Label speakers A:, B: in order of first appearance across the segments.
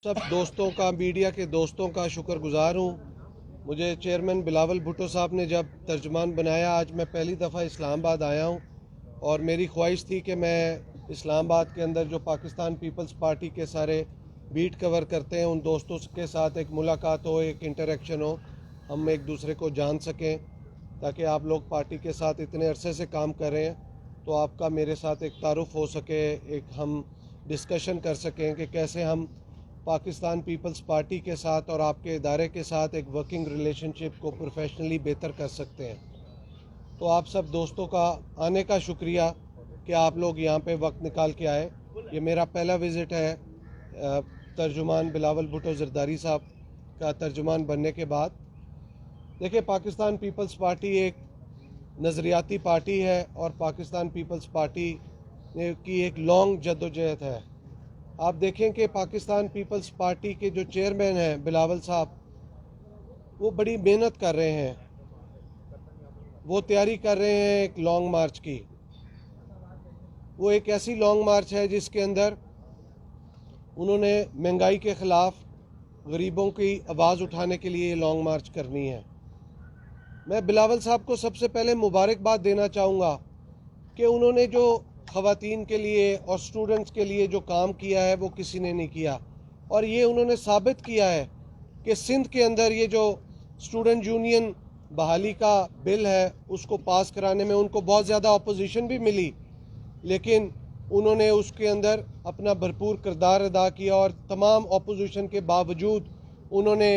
A: सब दोस्तों का, मीडिया के दोस्तों का शुक्रगुजार हूँ। मुझे चेयरमैन बिलावल भुट्टो साहब ने जब तर्जुमान बनाया, आज मैं पहली दफ़ा इस्लामाबाद आया हूँ और मेरी ख्वाहिश थी कि मैं इस्लामाबाद के अंदर जो पाकिस्तान पीपल्स पार्टी के सारे बीट कवर करते हैं उन दोस्तों के साथ एक मुलाकात हो, एक इंटरेक्शन हो, हम एक दूसरे को जान सकें, ताकि आप लोग पार्टी के साथ इतने अरसे से काम कर रहे हैं तो आपका मेरे साथ एक तारुफ हो सके, एक हम डिस्कशन कर सकें कि कैसे हम पाकिस्तान पीपल्स पार्टी के साथ और आपके इदारे के साथ एक वर्किंग रिलेशनशिप को प्रोफेशनली बेहतर कर सकते हैं। तो आप सब दोस्तों का आने का शुक्रिया कि आप लोग यहाँ पे वक्त निकाल के आए। ये मेरा पहला विज़िट है तर्जुमान बिलावल भुट्टो ज़रदारी साहब का तर्जुमान बनने के बाद। देखिए, पाकिस्तान पीपल्स पार्टी एक नज़रियाती पार्टी है और पाकिस्तान पीपल्स पार्टी की एक लॉन्ग जद्दोजहद है। आप देखें कि पाकिस्तान पीपल्स पार्टी के जो चेयरमैन हैं बिलावल साहब, वो बड़ी मेहनत कर रहे हैं, वो तैयारी कर रहे हैं एक लॉन्ग मार्च की। वो एक ऐसी लॉन्ग मार्च है जिसके अंदर उन्होंने महंगाई के ख़िलाफ़ गरीबों की आवाज़ उठाने के लिए लॉन्ग मार्च करनी है। मैं बिलावल साहब को सबसे पहले मुबारकबाद देना चाहूँगा कि उन्होंने जो ख़वातीन के लिए और स्टूडेंट्स के लिए जो काम किया है वो किसी ने नहीं किया, और ये उन्होंने साबित किया है कि सिंध के अंदर ये जो स्टूडेंट यूनियन बहाली का बिल है उसको पास कराने में उनको बहुत ज़्यादा अपोजिशन भी मिली, लेकिन उन्होंने उसके अंदर अपना भरपूर किरदार अदा किया और तमाम अपोजिशन के बावजूद उन्होंने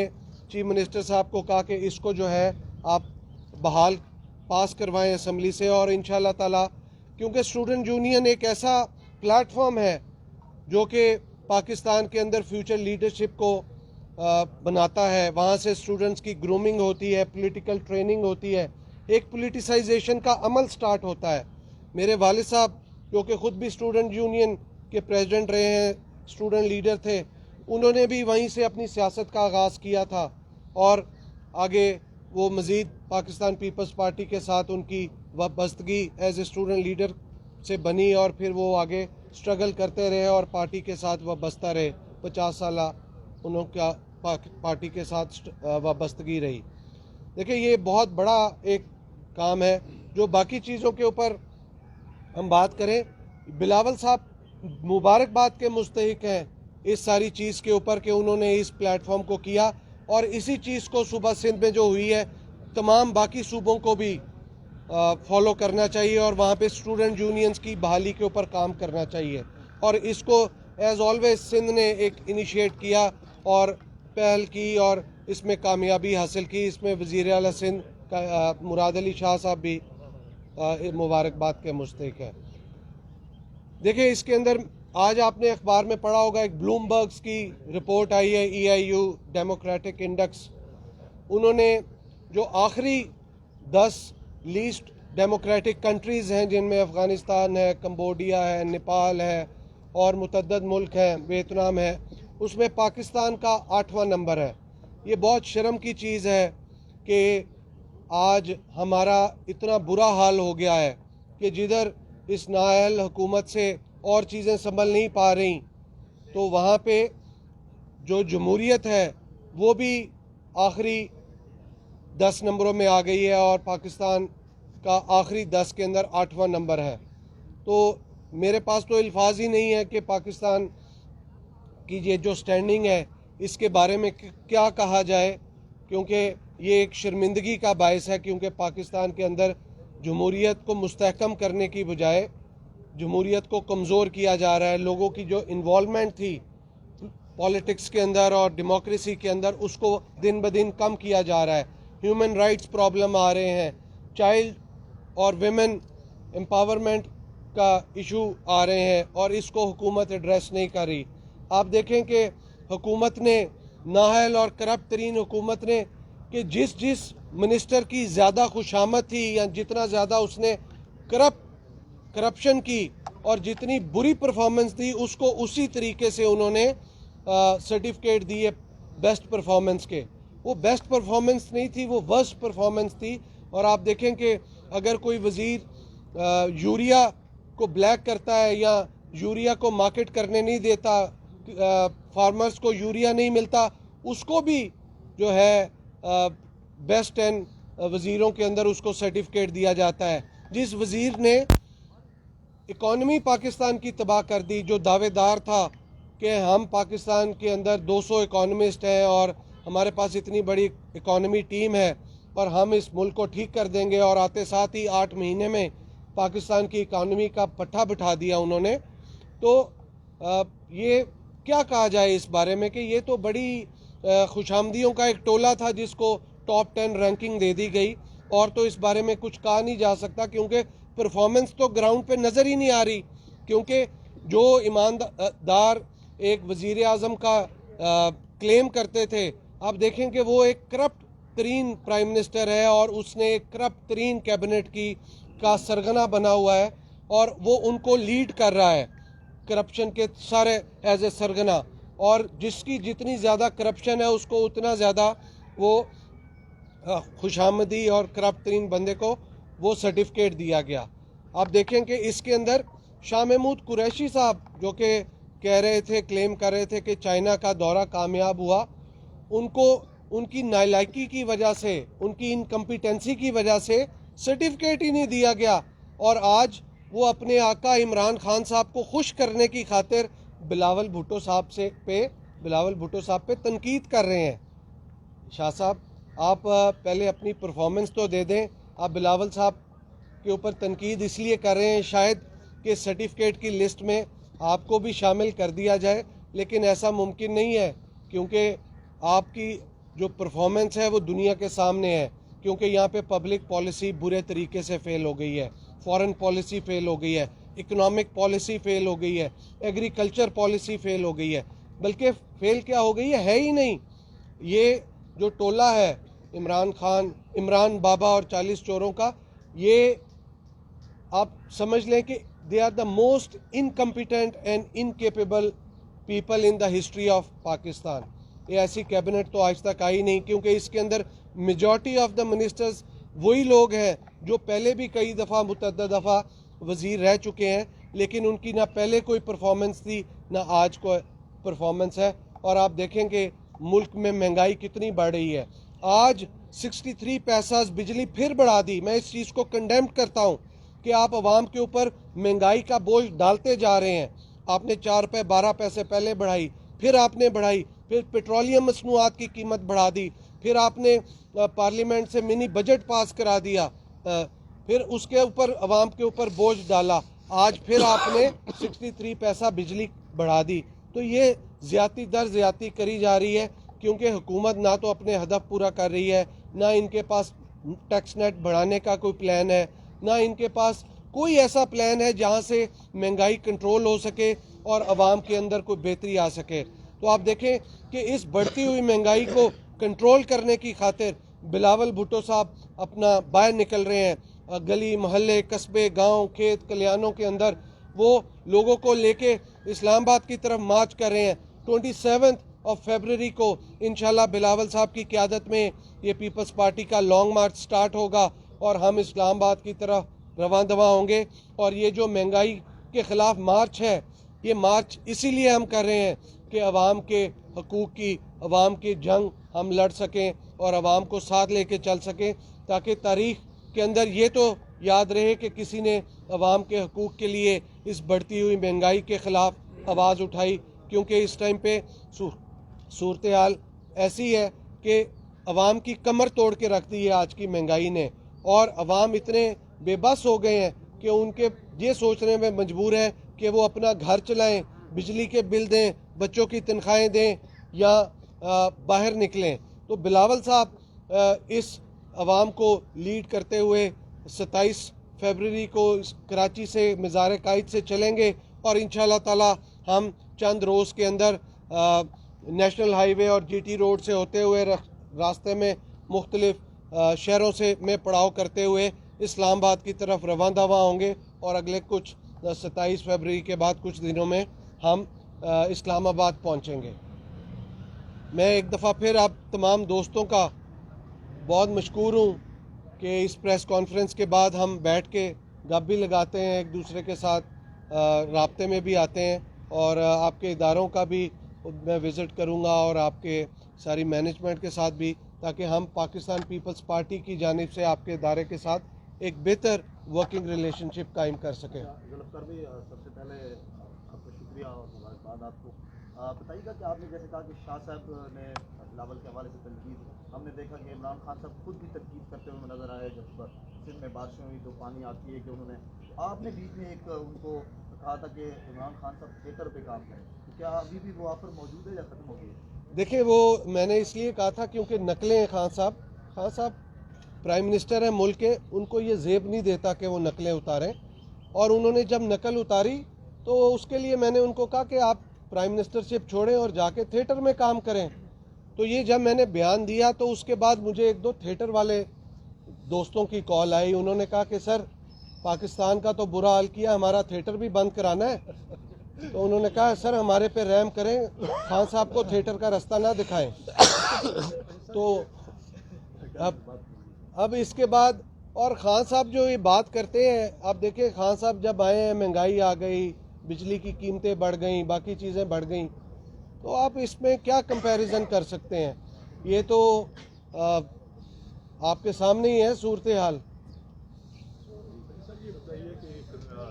A: चीफ मिनिस्टर साहब को कहा कि इसको जो है आप बहाल पास करवाएं असम्बली से। और इंशाल्लाह ताला, क्योंकि स्टूडेंट यूनियन एक ऐसा प्लेटफॉर्म है जो कि पाकिस्तान के अंदर फ्यूचर लीडरशिप को बनाता है, वहाँ से स्टूडेंट्स की ग्रूमिंग होती है, पॉलिटिकल ट्रेनिंग होती है, एक पॉलिटिसाइजेशन का अमल स्टार्ट होता है। मेरे वालिद साहब जो कि ख़ुद भी स्टूडेंट यूनियन के प्रेसिडेंट रहे हैं, स्टूडेंट लीडर थे, उन्होंने भी वहीं से अपनी सियासत का आगाज़ किया था और आगे वो मज़ीद पाकिस्तान पीपल्स पार्टी के साथ उनकी वाबस्तगी एज ए स्टूडेंट लीडर से बनी और फिर वो आगे स्ट्रगल करते रहे और पार्टी के साथ वाबस्ता रहे। 50 साल उनका पार्टी के साथ वाबस्तगी रही। देखिए, ये बहुत बड़ा एक काम है। जो बाकी चीज़ों के ऊपर हम बात करें, बिलावल साहब मुबारकबाद के मुस्तहिक हैं इस सारी चीज़ के ऊपर कि उन्होंने इस प्लेटफॉर्म को किया, और इसी चीज़ को सूबा सिंध में जो हुई है तमाम बाकी सूबों को भी फॉलो करना चाहिए और वहाँ पे स्टूडेंट यूनियंस की बहाली के ऊपर काम करना चाहिए। और इसको एज ऑलवेज सिंध ने एक इनिशिएट किया और पहल की और इसमें कामयाबी हासिल की। इसमें वज़ीर आला सिंध का मुराद अली शाह साहब भी मुबारकबाद के मुस्तहिक है। देखिए, इसके अंदर आज आपने अखबार में पढ़ा होगा, एक ब्लूमबर्ग्स की रिपोर्ट आई है, EIU डेमोक्रेटिक इंडेक्स। उन्होंने जो आखिरी 10 लीस्ट डेमोक्रेटिक कंट्रीज़ हैं जिनमें अफ़गानिस्तान है, कंबोडिया है, नेपाल है और मुतअद्दिद मुल्क हैं, वियतनाम है, उसमें पाकिस्तान का 8वां नंबर है। ये बहुत शर्म की चीज़ है कि आज हमारा इतना बुरा हाल हो गया है कि जिधर इस नाअहल हुकूमत से और चीज़ें संभल नहीं पा रही, तो वहाँ पे जो जमहूरियत है वो भी आखिरी 10 नंबरों में आ गई है और पाकिस्तान का आखिरी 10 के अंदर 8वां नंबर है। तो मेरे पास तो अल्फाज ही नहीं है कि पाकिस्तान की ये जो स्टैंडिंग है इसके बारे में क्या कहा जाए, क्योंकि ये एक शर्मिंदगी का बायस है, क्योंकि पाकिस्तान के अंदर जमहूरियत को मुस्तहकम करने की बजाय जमहूरियत को कमज़ोर किया जा रहा है। लोगों की जो इन्वॉल्वमेंट थी पॉलिटिक्स के अंदर और डेमोक्रेसी के अंदर, उसको दिन ब दिन कम किया जा रहा है। ह्यूमन राइट्स प्रॉब्लम आ रहे हैं, चाइल्ड और विमेन एम्पावरमेंट का इशू आ रहे हैं और इसको हुकूमत एड्रेस नहीं कर रही। आप देखें कि हुकूमत ने, नाअहल और करप्ट तरीन हुकूमत ने, कि जिस मिनिस्टर की ज़्यादा खुशामद थी या जितना ज़्यादा उसने करप्शन की और जितनी बुरी परफॉर्मेंस थी, उसको उसी तरीके से उन्होंने सर्टिफिकेट दिए बेस्ट परफॉर्मेंस के। वो बेस्ट परफॉर्मेंस नहीं थी, वो वर्स्ट परफॉर्मेंस थी। और आप देखें कि अगर कोई वज़ीर यूरिया को ब्लैक करता है या यूरिया को मार्केट करने नहीं देता فارمرز کو یوریا نہیں ملتا اس کو بھی جو ہے بیسٹ 10 وزیروں کے اندر اس کو سرٹیفکیٹ دیا جاتا ہے. جس وزیر نے اکانومی پاکستان کی تباہ کر دی, جو دعوے دار تھا کہ ہم پاکستان کے اندر 200 اکانومسٹ ہیں اور ہمارے پاس اتنی بڑی اکانومی ٹیم ہے اور ہم اس ملک کو ٹھیک کر دیں گے, اور آتے ساتھ ہی 8 مہینے میں پاکستان کی اکانومی کا پٹھا بٹھا دیا انہوں نے. تو یہ کیا کہا جائے اس بارے میں کہ یہ تو بڑی خوشامدیوں کا ایک ٹولہ تھا جس کو ٹاپ 10 رینکنگ دے دی گئی, اور تو اس بارے میں کچھ کہا نہیں جا سکتا کیونکہ پرفارمنس تو گراؤنڈ پہ نظر ہی نہیں آ رہی. کیونکہ جو ایماندار ایک وزیر اعظم کا کلیم کرتے تھے, آپ دیکھیں کہ وہ ایک کرپٹ ترین پرائم منسٹر ہے اور اس نے ایک کرپٹ ترین کیبنٹ کا سرغنہ بنا ہوا ہے اور وہ ان کو لیڈ کر رہا ہے کرپشن کے سارے ایز اے سرغنہ, اور جس کی جتنی زیادہ کرپشن ہے اس کو اتنا زیادہ وہ خوشامدی اور کرپٹ ترین بندے کو وہ سرٹیفکیٹ دیا گیا. آپ دیکھیں کہ اس کے اندر شاہ محمود قریشی صاحب جو کہ کہہ رہے تھے, کلیم کر رہے تھے کہ چائنا کا دورہ کامیاب ہوا, ان کو ان کی نالائکی کی وجہ سے, ان کی انکمپیٹنسی کی وجہ سے سرٹیفکیٹ ہی نہیں دیا گیا, اور آج وہ اپنے آقا عمران خان صاحب کو خوش کرنے کی خاطر بلاول بھٹو صاحب پہ تنقید کر رہے ہیں. شاہ صاحب آپ پہلے اپنی پرفارمنس تو دے دیں. آپ بلاول صاحب کے اوپر تنقید اس لیے کر رہے ہیں شاید کہ سرٹیفکیٹ کی لسٹ میں آپ کو بھی شامل کر دیا جائے, لیکن ایسا ممکن نہیں ہے کیونکہ آپ کی جو پرفارمنس ہے وہ دنیا کے سامنے ہے, کیونکہ یہاں پہ پبلک پالیسی برے طریقے سے فیل ہو گئی ہے, فارن پالیسی فیل ہو گئی ہے, اکنامک پالیسی فیل ہو گئی ہے, ایگریکلچر پالیسی فیل ہو گئی ہے, بلکہ فیل کیا ہو گئی ہے ہی نہیں. یہ جو ٹولہ ہے عمران بابا اور 40 چوروں کا, یہ آپ سمجھ لیں کہ they are the most incompetent and incapable people in the history of Pakistan. یہ ایسی کیبنٹ تو آج تک آئی نہیں, کیونکہ اس کے اندر میجورٹی آف دا منسٹرز وہی لوگ ہیں جو پہلے بھی کئی دفعہ متعدد دفعہ وزیر رہ چکے ہیں, لیکن ان کی نہ پہلے کوئی پرفارمنس تھی نہ آج کوئی پرفارمنس ہے. اور آپ دیکھیں کہ ملک میں مہنگائی کتنی بڑھ رہی ہے. آج 63 پیسہ بجلی پھر بڑھا دی. میں اس چیز کو کنڈیمڈ کرتا ہوں کہ آپ عوام کے اوپر مہنگائی کا بوجھ ڈالتے جا رہے ہیں. آپ نے 4 روپے 12 پیسے پہلے بڑھائی, پھر آپ نے بڑھائی, پھر پیٹرولیم مصنوعات کی قیمت بڑھا دی, پھر آپ نے پارلیمنٹ سے منی بجٹ پاس کرا دیا, پھر اس کے اوپر عوام کے اوپر بوجھ ڈالا, آج پھر آپ نے 63 پیسہ بجلی بڑھا دی. تو یہ زیادتی در زیادتی کری جا رہی ہے, کیونکہ حکومت نہ تو اپنے ہدف پورا کر رہی ہے, نہ ان کے پاس ٹیکس نیٹ بڑھانے کا کوئی پلان ہے, نہ ان کے پاس کوئی ایسا پلان ہے جہاں سے مہنگائی کنٹرول ہو سکے اور عوام کے اندر کوئی بہتری آ سکے. تو آپ دیکھیں کہ اس بڑھتی ہوئی مہنگائی کو کنٹرول کرنے کی خاطر بلاول بھٹو صاحب اپنا باہر نکل رہے ہیں, گلی محلے قصبے گاؤں کھیت کلیانوں کے اندر وہ لوگوں کو لے کے اسلام آباد کی طرف مارچ کر رہے ہیں. 27 فیبروری کو انشاءاللہ بلاول صاحب کی قیادت میں یہ پیپلز پارٹی کا لانگ مارچ سٹارٹ ہوگا اور ہم اسلام آباد کی طرف رواں دواں ہوں گے. اور یہ جو مہنگائی کے خلاف مارچ ہے, یہ مارچ اسی لیے ہم کر رہے ہیں کہ عوام کے حقوق کی, عوام کی جنگ ہم لڑ سکیں اور عوام کو ساتھ لے کے چل سکیں, تاکہ تاریخ کے اندر یہ تو یاد رہے کہ کسی نے عوام کے حقوق کے لیے اس بڑھتی ہوئی مہنگائی کے خلاف آواز اٹھائی. کیونکہ اس ٹائم پہ صورتحال ایسی ہے کہ عوام کی کمر توڑ کے رکھ دی ہے آج کی مہنگائی نے, اور عوام اتنے بے بس ہو گئے ہیں کہ ان کے یہ سوچنے میں مجبور ہیں کہ وہ اپنا گھر چلائیں, بجلی کے بل دیں, بچوں کی تنخواہیں دیں یا باہر نکلیں. تو بلاول صاحب اس عوام کو لیڈ کرتے ہوئے 27 فیبروری کو کراچی سے مزار قائد سے چلیں گے, اور انشاءاللہ تعالی ہم چند روز کے اندر نیشنل ہائی وے اور جی ٹی روڈ سے ہوتے ہوئے راستے میں مختلف شہروں سے میں پڑاؤ کرتے ہوئے اسلام آباد کی طرف رواں دواں ہوں گے, اور اگلے کچھ 27 فیبروری کے بعد کچھ دنوں میں ہم اسلام آباد پہنچیں گے. میں ایک دفعہ پھر آپ تمام دوستوں کا بہت مشکور ہوں کہ اس پریس کانفرنس کے بعد ہم بیٹھ کے گپ بھی لگاتے ہیں, ایک دوسرے کے ساتھ رابطے میں بھی آتے ہیں, اور آپ کے اداروں کا بھی मैं विज़िट करूँगा और आपके सारी मैनेजमेंट के साथ भी, ताकि हम पाकिस्तान पीपल्स पार्टी की जानिब से आपके इदारे के साथ एक बेहतर वर्किंग रिलेशनशिप कायम कर सकें।
B: जुल्फ़िकार भाई, सबसे पहले आपका शुक्रिया और मुबारकबाद आपको। बताइएगा कि आपने जैसे कहा कि शाह साहब ने बिलावल के हवाले से तनकीद, हमने देखा कि इमरान खान साहब खुद भी तनकीद करते हुए नजर आए जब सिंध में बारिशें हुई तो पानी आती है कि उन्होंने, आपने बीच में एक उनको कहा था कि इमरान खान साहब थिएटर पे काम करें, तो क्या अभी भी वो ऑफर मौजूद है या ख़त्म हो गई है?
A: देखिए, वो मैंने इसलिए कहा था क्योंकि नकलें हैं खान साहब प्राइम मिनिस्टर हैं मुल्क के, उनको ये जेब नहीं देता कि वो नकलें उतारें। और उन्होंने जब नकल उतारी तो उसके लिए मैंने उनको कहा कि आप प्राइम मिनिस्टरशिप छोड़ें और जाके थिएटर में काम करें। तो ये जब मैंने बयान दिया तो उसके बाद मुझे एक दो थिएटर वाले दोस्तों की कॉल आई। उन्होंने कहा कि सर, पाकिस्तान का तो बुरा हाल किया, हमारा थिएटर भी बंद कराना है। तो उन्होंने कहा सर हमारे पे रहम करें, खान साहब को थिएटर का रास्ता ना दिखाएं। तो अब इसके बाद, और खान साहब जो ये बात करते हैं, आप देखिए खान साहब जब आए हैं महंगाई आ गई, बिजली की कीमतें बढ़ गई, बाकी चीज़ें बढ़ गई, तो आप इसमें क्या कंपैरिजन कर सकते हैं? ये तो आपके सामने ही है सूरत हाल।
C: सर ये बताइए कि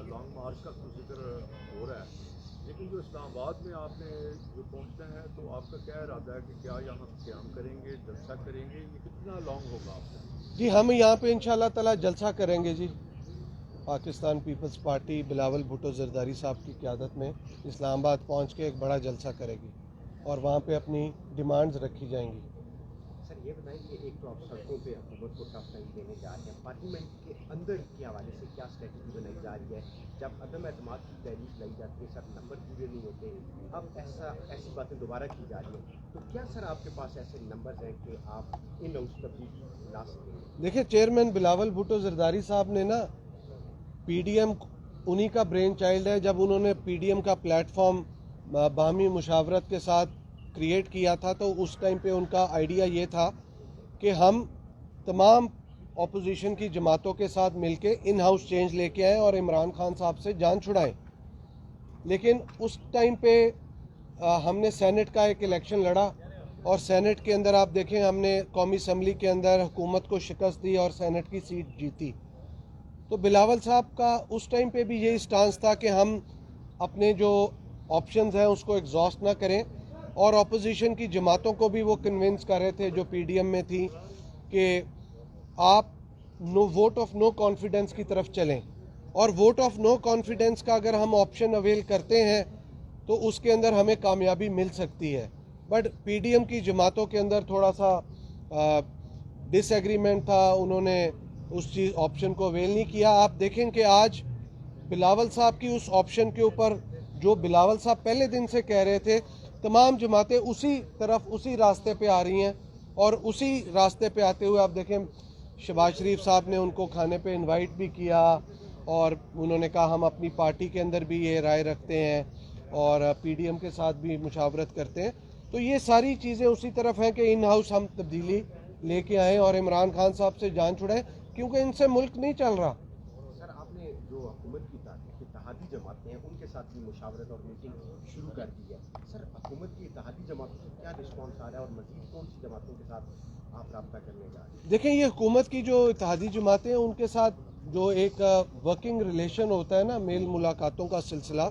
C: लॉन्ग मार्च का तो जिक्र हो रहा है, लेकिन जो इस्लामाबाद में आपने जो पहुंचना है तो आपका क्या इरादा है कि क्या यहाँ क़याम करेंगे, जलसा करेंगे, ये कितना लॉन्ग होगा आपका?
A: जी, हम यहाँ पे इंशाल्लाह ताला जलसा करेंगे जी। पाकिस्तान पीपल्स पार्टी बिलावल भुट्टो ज़रदारी साहब की क़यादत में इस्लामाबाद पहुँच के एक बड़ा जलसा करेगी और वहाँ पे अपनी डिमांड्स रखी जाएंगी।
D: सर ये बताएं कि एक तो आप सड़कों पे हुकूमत को टफ टाइम देने जा रहे हैं, पार्लियामेंट के अंदर के हवाले से क्या स्ट्रेटजी बनाई जा रही है? जब अदम एतमाद की तहरीक लाई जाती है, सर नंबर पूरे नहीं होते, अब ऐसी बातें दोबारा की जा रही है, तो क्या सर आपके पास ऐसे नंबर हैं कि आप इन हाउस तब्दीली ला सकें?
A: देखिए, चेयरमैन बिलावल भुट्टो ज़रदारी साहब ने ना, पीडीएम उन्हीं का ब्रेन चाइल्ड है। जब उन्होंने पीडीएम का प्लेटफॉर्म बाहमी मुशावरत के साथ क्रिएट किया था तो उस टाइम पे उनका आइडिया ये था कि हम तमाम अपोजिशन की जमातों के साथ मिलके इन हाउस चेंज लेके आएँ और इमरान खान साहब से जान छुड़ाएं। लेकिन उस टाइम पे हमने सेनेट का एक इलेक्शन लड़ा और सेनेट के अंदर आप देखें, हमने कौमी असम्बली के अंदर हुकूमत को शिकस्त दी और सेनेट की सीट जीती। तो बिलावल साहब का उस टाइम पे भी यही स्टांस था कि हम अपने जो ऑप्शंस हैं उसको एग्जॉस्ट ना करें, और अपोजिशन की जमातों को भी वो कन्विंस कर रहे थे जो पीडीएम में थी कि आप वोट ऑफ नो कॉन्फिडेंस की तरफ चलें, और वोट ऑफ नो कॉन्फिडेंस का अगर हम ऑप्शन अवेल करते हैं तो उसके अंदर हमें कामयाबी मिल सकती है। बट पीडीएम की जमातों के अंदर थोड़ा सा डिसएग्रीमेंट था, उन्होंने उस चीज़ ऑप्शन को अवेल नहीं किया। आप देखें कि आज बिलावल साहब की उस ऑप्शन के ऊपर, जो बिलावल साहब पहले दिन से कह रहे थे, तमाम जमातें उसी तरफ, उसी रास्ते पे आ रही हैं, और उसी रास्ते पे आते हुए आप देखें शहबाज शरीफ साहब ने उनको खाने पे इनवाइट भी किया और उन्होंने कहा हम अपनी पार्टी के अंदर भी ये राय रखते हैं और पीडीएम के साथ भी मुशावरत करते हैं। तो ये सारी चीज़ें उसी तरफ हैं कि इन हाउस हम तब्दीली लेके आएँ और इमरान खान साहब से जान छुड़ाएँ, क्योंकि इनसे मुल्क नहीं चल रहा।
D: सर आपने जो हुकूमत की इत्तेहादी जमातें हैं उनके साथ भी मुशावरत और मीटिंग शुरू कर दी है, सर हुकूमत की इत्तेहादी जमातों से क्या रिस्पॉन्स आ रहा है और मज़ीद कौन सी जमातों के साथ आप रब्ता करने जा रहे हैं?
A: देखें, ये हुकूमत की जो इत्तेहादी जमातें हैं उनके साथ जो एक वर्किंग रिलेशन होता है ना, मेल मुलाकातों का सिलसिला,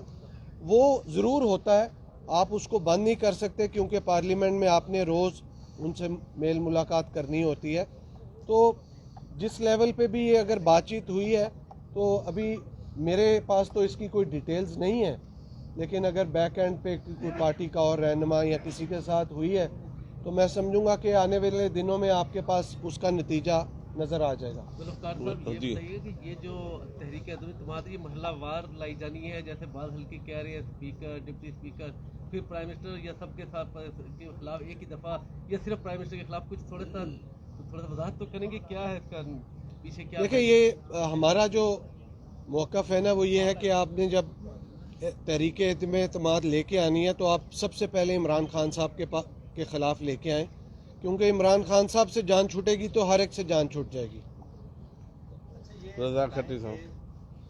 A: वो ज़रूर होता है। आप उसको बंद नहीं कर सकते क्योंकि पार्लियामेंट में आपने रोज़ उनसे मेल मुलाकात करनी होती है। तो जिस लेवल पे भी ये अगर बातचीत हुई है, तो अभी मेरे पास तो इसकी कोई डिटेल्स नहीं है, लेकिन अगर बैक एंड पे कोई पार्टी का और रहनुमा या किसी के साथ हुई है तो मैं समझूंगा कि आने वाले दिनों में आपके पास उसका नतीजा नज़र आ जाएगा।
E: जुल्फ़िकार साहब, ये बताइए कि ये जो तहरीक अदम एतमाद ये महल्ला वार लाई जानी है, जैसे बाद हल्के कह रहे हैं स्पीकर, डिप्टी स्पीकर, फिर प्राइम मिनिस्टर, या सबके साथ के खिलाफ एक ही दफ़ा, या सिर्फ प्राइम मिनिस्टर के खिलाफ? कुछ थोड़ा सा वजाहत तो करेंगे क्या है इसका पीछे क्या?
A: देखिए, ये हमारा जो मौक़िफ़ है ना, वो ये है कि आपने जब तहरीक अदम एतमाद लेके आनी है तो आप सबसे पहले इमरान खान साहब के ख़िलाफ़ लेके आएँ, क्योंकि इमरान खान साहब से जान छूटेगी तो हर एक से जान छूट जाएगी।
F: रज़ा खट्टी साहब,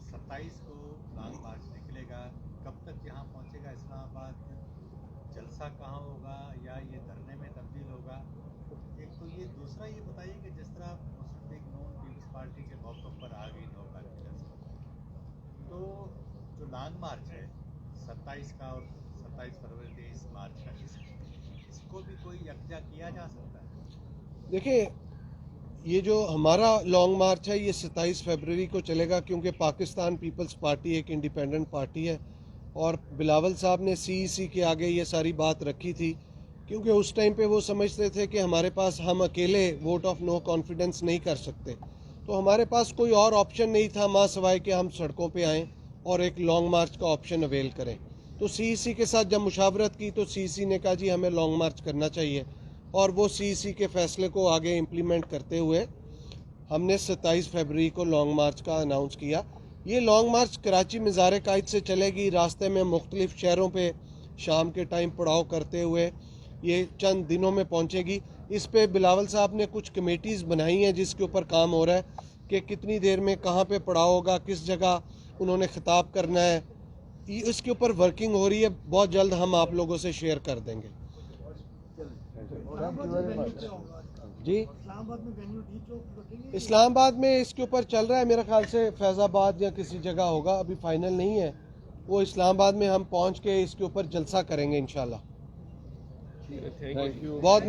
B: 27 को लॉन्ग मार्च निकलेगा, कब तक यहाँ पहुँचेगा इस्लामाबाद? जलसा
F: जलसा कहाँ होगा या ये धरने में तब्दील होगा, एक तो ये। दूसरा ये बताइए कि जिस तरह मुस्लिम लीग नून पीपल्स पार्टी के मौक़िफ़ पर आ गई 9 किलोमीटर से, तो जो लॉन्ग मार्च है 27 का और 27 फरवरी 23 मार्च का, इसको भी कोई यकजा किया जा सकता है?
A: देखिए, ये जो हमारा लॉन्ग मार्च है ये 27 फरवरी को चलेगा, क्योंकि पाकिस्तान पीपल्स पार्टी एक इंडिपेंडेंट पार्टी है और बिलावल साहब ने सीईसी के आगे ये सारी बात रखी थी, क्योंकि उस टाइम पे वो समझते थे कि हमारे पास, हम अकेले वोट ऑफ नो कॉन्फिडेंस नहीं कर सकते, तो हमारे पास कोई और ऑप्शन नहीं था माँ सिवाय कि हम सड़कों पे आएँ और एक लॉन्ग मार्च का ऑप्शन अवेल करें। तो सीईसी के साथ जब मुशावरत की तो सीईसी ने कहा जी हमें लॉन्ग मार्च करना चाहिए, और वो सीईसी के फैसले को आगे इम्प्लीमेंट करते हुए हमने 27 फरवरी को लॉन्ग मार्च का अनाउंस किया। ये लॉन्ग मार्च कराची मज़ार कायद से चलेगी, रास्ते में मुख्तलिफ शहरों पे शाम के टाइम पड़ाव करते हुए ये चंद दिनों में पहुंचेगी। इस पे बिलावल साहब ने कुछ कमेटीज़ बनाई हैं जिसके ऊपर काम हो रहा है कि कितनी देर में कहाँ पे पड़ाव होगा, किस जगह उन्होंने खिताब करना है, इसके ऊपर वर्किंग हो रही है। बहुत जल्द हम आप लोगों से शेयर कर देंगे। जी, इस्लामाबाद में इसके ऊपर चल रहा है, मेरे ख्याल से फैज़ाबाद या किसी जगह होगा, अभी फाइनल नहीं है। वो इस्लामाबाद में हम पहुंच के इसके ऊपर जलसा करेंगे इंशाल्लाह। बहुत